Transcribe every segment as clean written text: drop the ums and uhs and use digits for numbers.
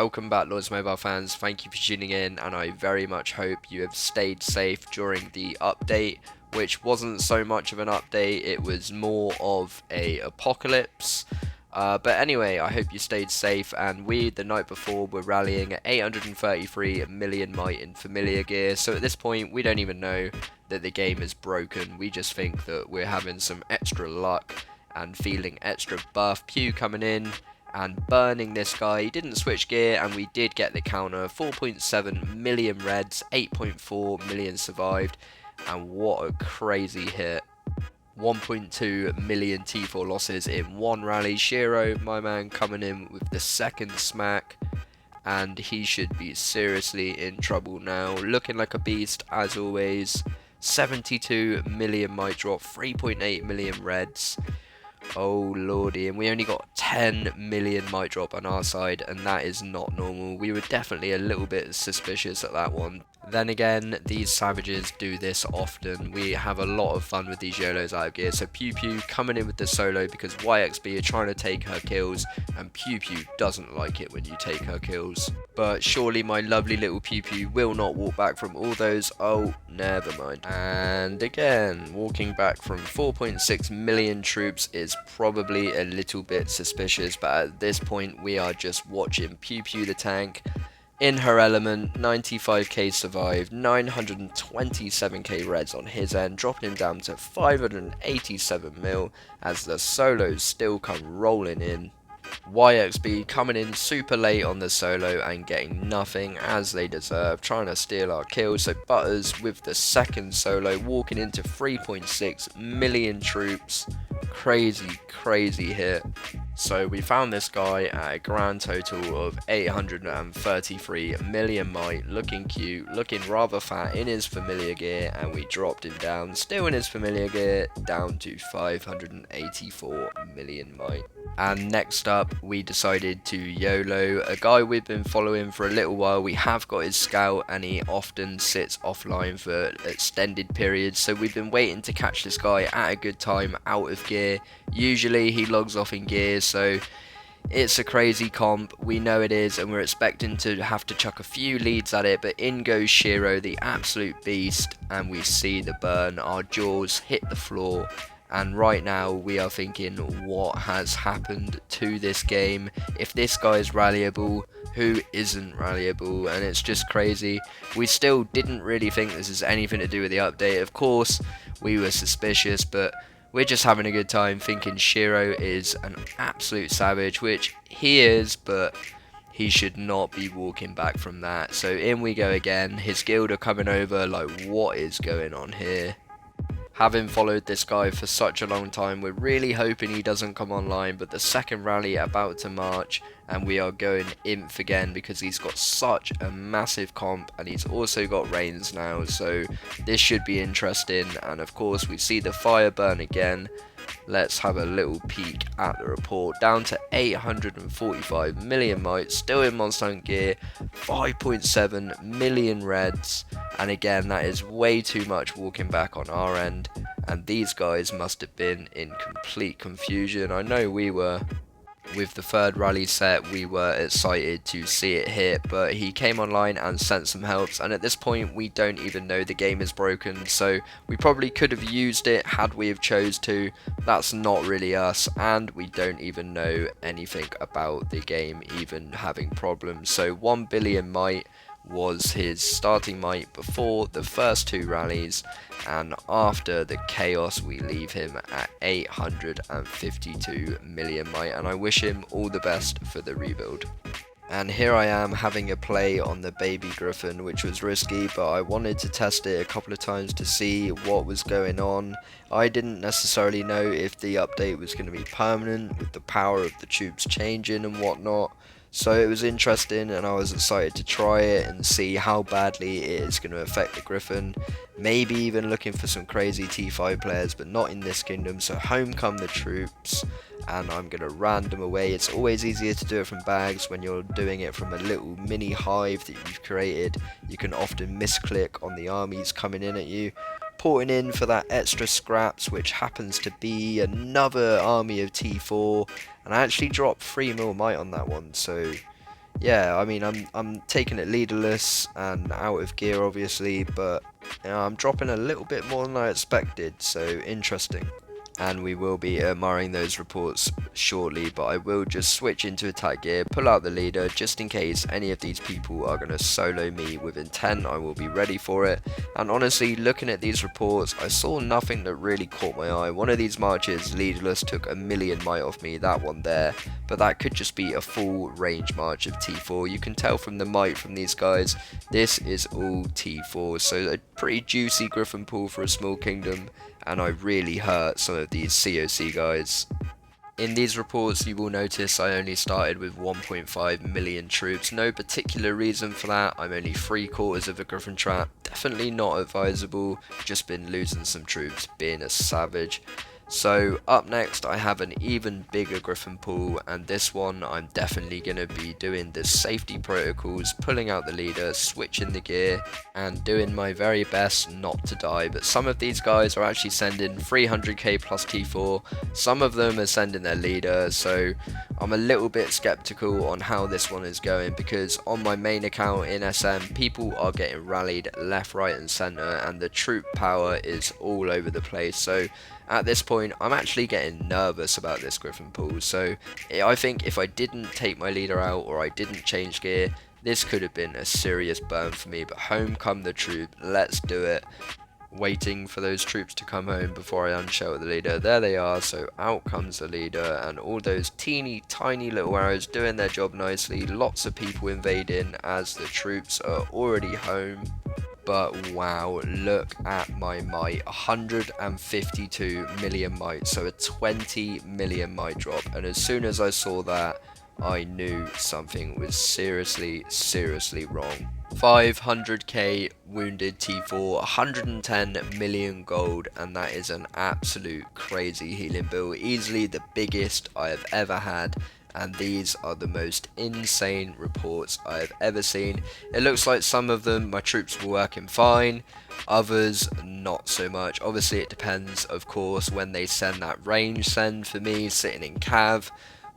welcome back, Lords Mobile fans. Thank you for tuning in, and I very much hope you have stayed safe during the update, which wasn't so much of an update, it was more of a apocalypse. But anyway, I hope you stayed safe, and we, the night before, were rallying at 833 million might in familiar gear, so at this point, we don't even know that the game is broken. We just think that we're having some extra luck and feeling extra buff. Pew coming in and burning this guy. He didn't switch gear, and we did get the counter. 4.7 million reds, 8.4 million survived, and what a crazy hit. 1.2 million T4 losses in one rally. Shiro, my man, coming in with the second smack, and he should be seriously in trouble now. Looking like a beast as always. 72 million might drop, 3.8 million reds. Oh lordy, and we only got 10 million might drop on our side, and that is not normal. We were definitely a little bit suspicious at that one. Then again, these savages do this often. We have a lot of fun with these YOLOs out of gear. So Pew Pew coming in with the solo because YXB are trying to take her kills, and Pew Pew doesn't like it when you take her kills. But surely my lovely little Pew Pew will not walk back from all those. Oh, never mind. And again, walking back from 4.6 million troops is probably a little bit suspicious, but at this point we are just watching Pew Pew the tank in her element. 95k survived, 927k reds on his end, dropping him down to 587 mil as the solos still come rolling in. YXB coming in super late on the solo and getting nothing as they deserve, trying to steal our kills. So Butters with the second solo walking into 3.6 million troops. Crazy hit. So we found this guy at a grand total of 833 million might, looking cute, looking rather fat in his familiar gear, and we dropped him down, still in his familiar gear, down to 584 million might. And next up, we decided to YOLO a guy we've been following for a little while. We have got his scout, and he often sits offline for extended periods, so we've been waiting to catch this guy at a good time out of gear. Usually he logs off in gear, so it's a crazy comp, we know it is, and we're expecting to have to chuck a few leads at it, but in goes Shiro, the absolute beast, and we see the burn. Our jaws hit the floor, and right now we are thinking, what has happened to this game? If this guy is rallyable, who isn't rallyable? And it's just crazy. We still didn't really think this is anything to do with the update. Of course we were suspicious, but we're just having a good time thinking Shiro is an absolute savage, which he is, but he should not be walking back from that. So in we go again. His guild are coming over, like, what is going on here? Having followed this guy for such a long time, we're really hoping he doesn't come online, but the second rally about to march, and we are going inf again because he's got such a massive comp, and he's also got reigns now, so this should be interesting. And of course we see the fire burn again. Let's have a little peek at the report. Down to 845 million might, still in Monster Hunt gear, 5.7 million reds, and again that is way too much walking back on our end, and these guys must have been in complete confusion. I know we were. With the third rally set, we were excited to see it hit, but he came online and sent some helps, and at this point we don't even know the game is broken, so we probably could have used it had we have chose to. That's not really us, and we don't even know anything about the game even having problems. So 1 billion might was his starting might before the first two rallies, and after the chaos we leave him at 852 million might, and I wish him all the best for the rebuild. And here I am having a play on the baby Griffin, which was risky, but I wanted to test it a couple of times to see what was going on. I didn't necessarily know if the update was going to be permanent with the power of the tubes changing and whatnot. So it was interesting, and I was excited to try it and see how badly it is going to affect the Griffin. Maybe even looking for some crazy T5 players, but not in this kingdom. So home come the troops, and I'm going to random away. It's always easier to do it from bags when you're doing it from a little mini hive that you've created. You can often misclick on the armies coming in at you. Porting in for that extra scraps, which happens to be another army of T4, and I actually dropped 3 mil might on that one, so yeah, I mean, I'm taking it leaderless and out of gear, obviously, but I'm dropping a little bit more than I expected, so interesting. And we will be admiring those reports shortly, but I will just switch into attack gear, pull out the leader, just in case any of these people are going to solo me with intent. I will be ready for it. And honestly, looking at these reports, I saw nothing that really caught my eye. One of these marches, leaderless, took a million might off me, that one there, but that could just be a full range march of T4. You can tell from the might from these guys, this is all T4, so a pretty juicy Griffin pool for a small kingdom, and I really hurt some of these COC guys. In these reports, you will notice I only started with 1.5 million troops. No particular reason for that. I'm only 3/4 of a Griffin trap. Definitely not advisable. Just been losing some troops, being a savage. So up next I have an even bigger Griffin pool, and this one I'm definitely going to be doing the safety protocols, pulling out the leader, switching the gear, and doing my very best not to die. But some of these guys are actually sending 300k plus T4, some of them are sending their leader, so I'm a little bit skeptical on how this one is going, because on my main account in SM, people are getting rallied left, right and centre, and the troop power is all over the place. So at this point, I'm actually getting nervous about this Griffin pool. So I think if I didn't take my leader out, or I didn't change gear, this could have been a serious burn for me. But home come the troop, let's do it. Waiting for those troops to come home before I unshelter the leader. There they are, so out comes the leader, and all those teeny tiny little arrows doing their job nicely. Lots of people invading as the troops are already home. But wow, look at my might, 152 million might, so a 20 million might drop. And as soon as I saw that, I knew something was seriously wrong. 500k wounded T4, 110 million gold, and that is an absolute crazy healing bill, easily the biggest I have ever had. And these are the most insane reports I have ever seen. It looks like some of them, my troops were working fine, others not so much. Obviously it depends, of course, when they send that range send for me sitting in cav,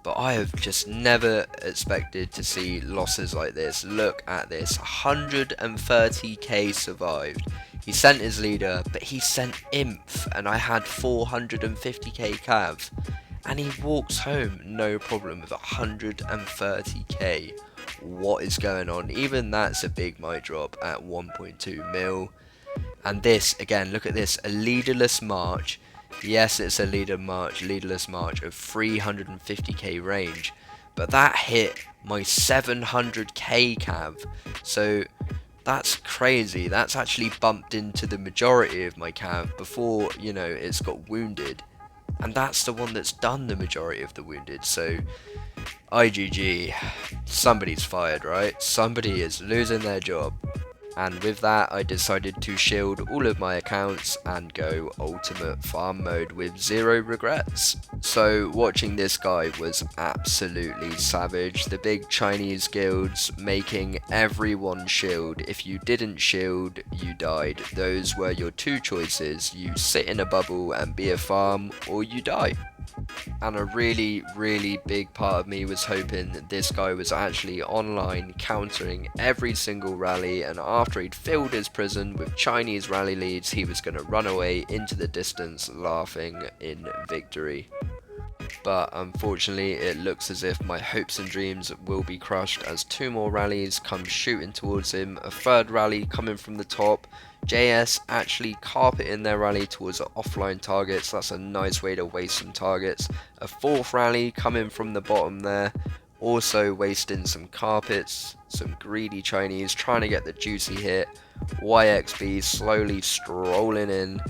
but I have just never expected to see losses like this. Look at this, 130k survived. He sent his leader, but he sent Imph, and I had 450k cav. And he walks home no problem with 130k. What is going on? Even that's a big might drop at 1.2 mil. And this, again, look at this, a leaderless march. Yes, it's a leaderless march of 350k range, but that hit my 700k cav. So that's crazy. That's actually bumped into the majority of my cav before, you know, it's got wounded. And that's the one that's done the majority of the wounded. So IGG, somebody's fired, right? Somebody is losing their job. And with that, I decided to shield all of my accounts and go ultimate farm mode with zero regrets. So watching this guy was absolutely savage. The big Chinese guilds making everyone shield. If you didn't shield, you died. Those were your two choices. You sit in a bubble and be a farm, or you die. And a really big part of me was hoping that this guy was actually online countering every single rally, and after he'd filled his prison with Chinese rally leads, he was going to run away into the distance laughing in victory. But unfortunately it looks as if my hopes and dreams will be crushed as two more rallies come shooting towards him, a third rally coming from the top. JS actually carpeting their rally towards offline targets, that's a nice way to waste some targets. A fourth rally coming from the bottom there, also wasting some carpets, some greedy Chinese trying to get the juicy hit. YXB slowly strolling in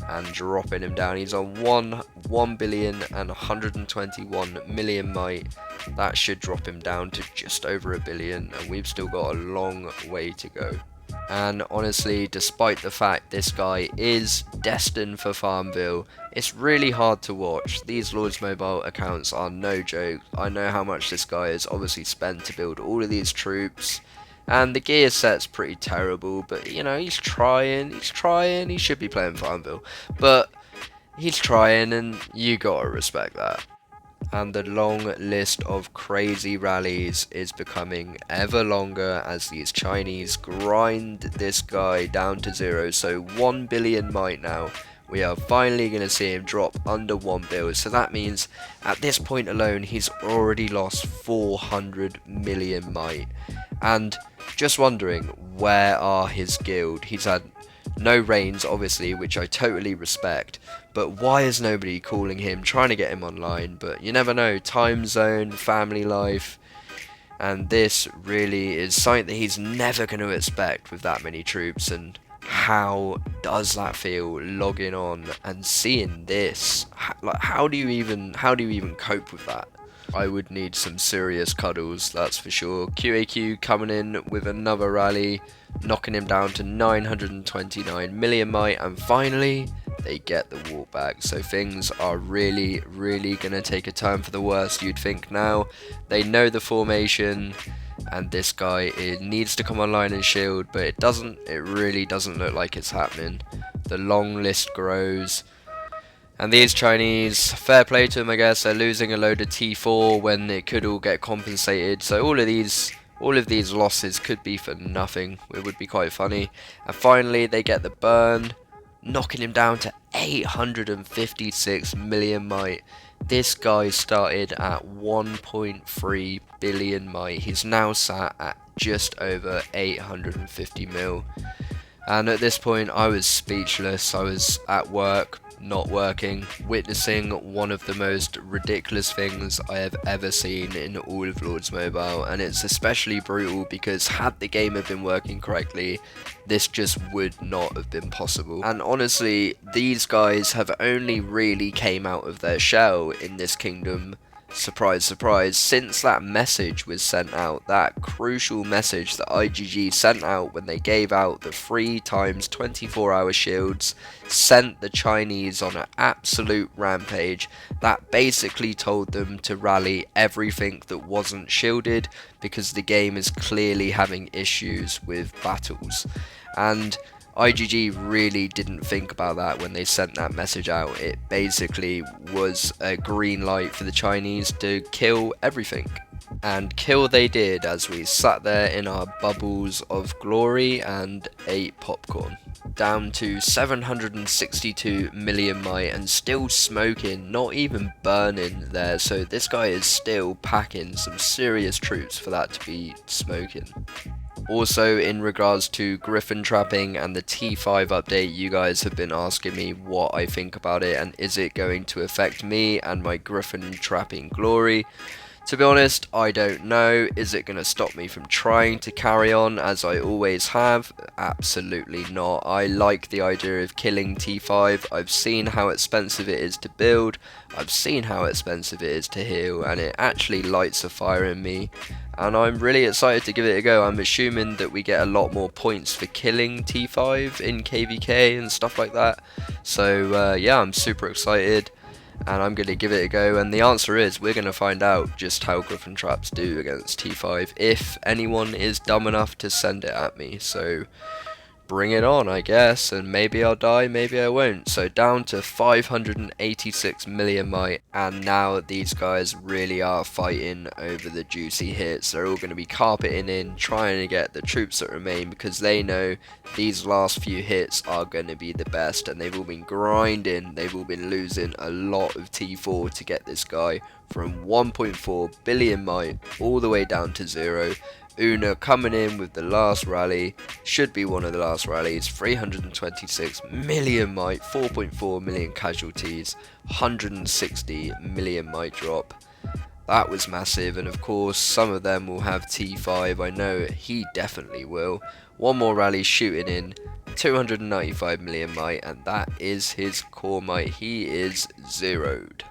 and dropping him down. He's on 1 billion and 121 million might. That should drop him down to just over a billion, and we've still got a long way to go. And honestly, despite the fact this guy is destined for Farmville, it's really hard to watch. These Lords Mobile accounts are no joke. I know how much this guy has obviously spent to build all of these troops, and the gear set's pretty terrible, but you know, he's trying, he should be playing Farmville, but he's trying, and you gotta respect that. And the long list of crazy rallies is becoming ever longer as these Chinese grind this guy down to zero. So 1 billion might now. We are finally going to see him drop under 1 bill. So that means at this point alone, he's already lost 400 million might. And just wondering, where are his guild? He's had no reigns, obviously, which I totally respect. But why is nobody calling him, trying to get him online? But you never know, time zone, family life. And this really is something that he's never going to expect with that many troops. And how does that feel, logging on and seeing this? How do you even cope with that? I would need some serious cuddles, that's for sure. QAQ coming in with another rally, knocking him down to 929 million might, and finally they get the walk back. So things are really going to take a turn for the worst, you'd think now. They know the formation, and this guy, it needs to come online and shield, but it really doesn't look like it's happening. The long list grows. And these Chinese, fair play to them, I guess. They're losing a load of T4 when it could all get compensated. So all of these losses could be for nothing. It would be quite funny. And finally, they get the burn, knocking him down to 856 million might. This guy started at 1.3 billion might. He's now sat at just over 850 mil. And at this point, I was speechless. I was at work, not working, witnessing one of the most ridiculous things I have ever seen in all of Lords Mobile, and it's especially brutal because had the game have been working correctly, this just would not have been possible. And honestly, these guys have only really came out of their shell in this kingdom, surprise surprise, since that message was sent out, that crucial message that IGG sent out when they gave out the 3 times 24-hour shields, sent the Chinese on an absolute rampage that basically told them to rally everything that wasn't shielded because the game is clearly having issues with battles. And IGG really didn't think about that when they sent that message out. It basically was a green light for the Chinese to kill everything. And kill they did as we sat there in our bubbles of glory and ate popcorn. Down to 762 million might and still smoking, not even burning there. So this guy is still packing some serious troops for that to be smoking. Also, in regards to Griffin trapping and the T5 update, you guys have been asking me what I think about it and is it going to affect me and my Griffin trapping glory. To be honest, I don't know. Is it going to stop me from trying to carry on as I always have? Absolutely not. I like the idea of killing T5. I've seen how expensive it is to build. I've seen how expensive it is to heal, and it actually lights a fire in me. And I'm really excited to give it a go. I'm assuming that we get a lot more points for killing T5 in KVK and stuff like that. So yeah, I'm super excited. And I'm going to give it a go, and the answer is we're going to find out just how Griffin traps do against T5 if anyone is dumb enough to send it at me. So bring it on, I guess, and maybe I'll die, maybe I won't. So down to 586 million might, and now these guys really are fighting over the juicy hits. They're all going to be carpeting in, trying to get the troops that remain because they know these last few hits are going to be the best, and they've all been grinding, they've all been losing a lot of T4 to get this guy from 1.4 billion might all the way down to 0. Una coming in with the last rally, should be one of the last rallies, 326 million might, 4.4 million casualties, 160 million might drop. That was massive, and of course some of them will have T5, I know he definitely will. One more rally shooting in, 295 million might, and that is his core might. He is zeroed.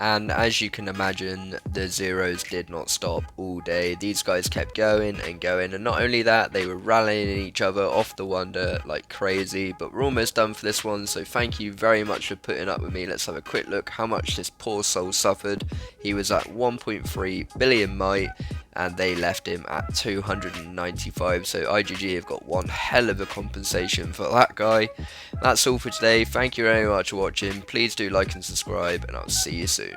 And as you can imagine, the zeros did not stop all day. These guys kept going and going, and not only that, they were rallying each other off the wonder like crazy. But we're almost done for this one, so thank you very much for putting up with me. Let's have a quick look how much this poor soul suffered. He was at 1.3 billion might, and they left him at 295. So IGG have got one hell of a compensation for that guy. That's all for today. Thank you very much for watching. Please do like and subscribe, and I'll see you soon.